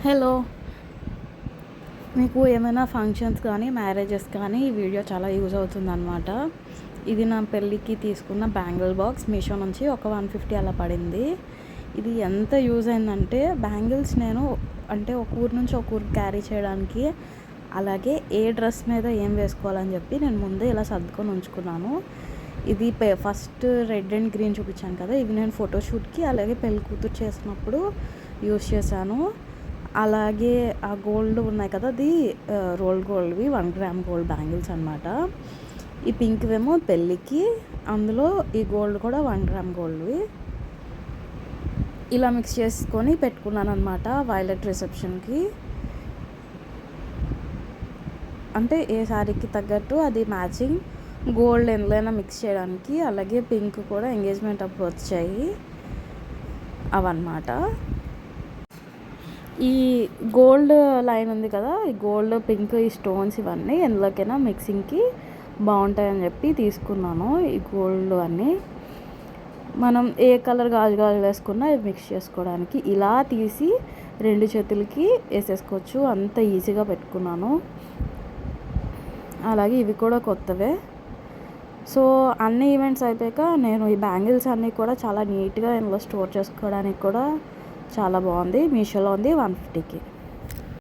Hello, మీకు ఏమైనా functions కానీ మ్యారేజెస్ కానీ ఈ వీడియో చాలా యూజ్ అవుతుందన్నమాట. ఇది నా పెళ్ళికి తీసుకున్న బ్యాంగిల్ బాక్స్ మీషో నుంచి ఒక 150 అలా పడింది. ఇది ఎంత యూజ్ అయిందంటే బ్యాంగిల్స్ నేను ఒక ఊరు నుంచి ఒక ఊరికి క్యారీ చేయడానికి, అలాగే ఏ డ్రెస్ మీద ఏం వేసుకోవాలని చెప్పి నేను ముందే ఇలా సర్దుకొని ఉంచుకున్నాను. ఇది ఫస్ట్ రెడ్ అండ్ గ్రీన్ చూపించాను కదా, ఇవి నేను ఫోటోషూట్కి అలాగే పెళ్ళి కూతురు చేసినప్పుడు యూజ్ చేశాను. అలాగే ఆ గోల్డ్ ఉన్నాయి కదా, అది రోల్ గోల్డ్వి 1 గ్రామ్ గోల్డ్ బ్యాంగిల్స్ అనమాట. ఈ పింక్వేమో పెళ్ళికి, అందులో ఈ గోల్డ్ కూడా 1 గ్రామ్ గోల్డ్వి. ఇలా మిక్స్ చేసుకొని పెట్టుకున్నాను అనమాట వైలెట్ రిసెప్షన్కి. అంటే ఏ శారీకి తగ్గట్టు అది మ్యాచింగ్ గోల్డ్ ఎందులోనైనా మిక్స్ చేయడానికి. అలాగే పింక్ కూడా ఎంగేజ్మెంట్ అప్పుడు వచ్చాయి అవన్నమాట. ఈ గోల్డ్ లైన్ ఉంది కదా, ఈ గోల్డ్ పింక్ ఈ స్టోన్స్ ఇవన్నీ ఎందులోకైనా మిక్సింగ్కి బాగుంటాయని చెప్పి తీసుకున్నాను. ఈ గోల్డ్ అన్నీ మనం ఏ కలర్ గాజులు వేసుకున్నా ఇవి మిక్స్ చేసుకోవడానికి ఇలా తీసి 2 చేతులకి వేసేసుకోవచ్చు, అంత ఈజీగా పెట్టుకున్నాను. అలాగే ఇవి కూడా కొత్తవే. సో అన్ని ఈవెంట్స్ అయిపోయాక నేను ఈ బ్యాంగిల్స్ అన్నీ కూడా చాలా నీట్గా ఇందులో స్టోర్ చేసుకోవడానికి కూడా చాలా బాగుంది. మీషోలో ఉంది 150కి.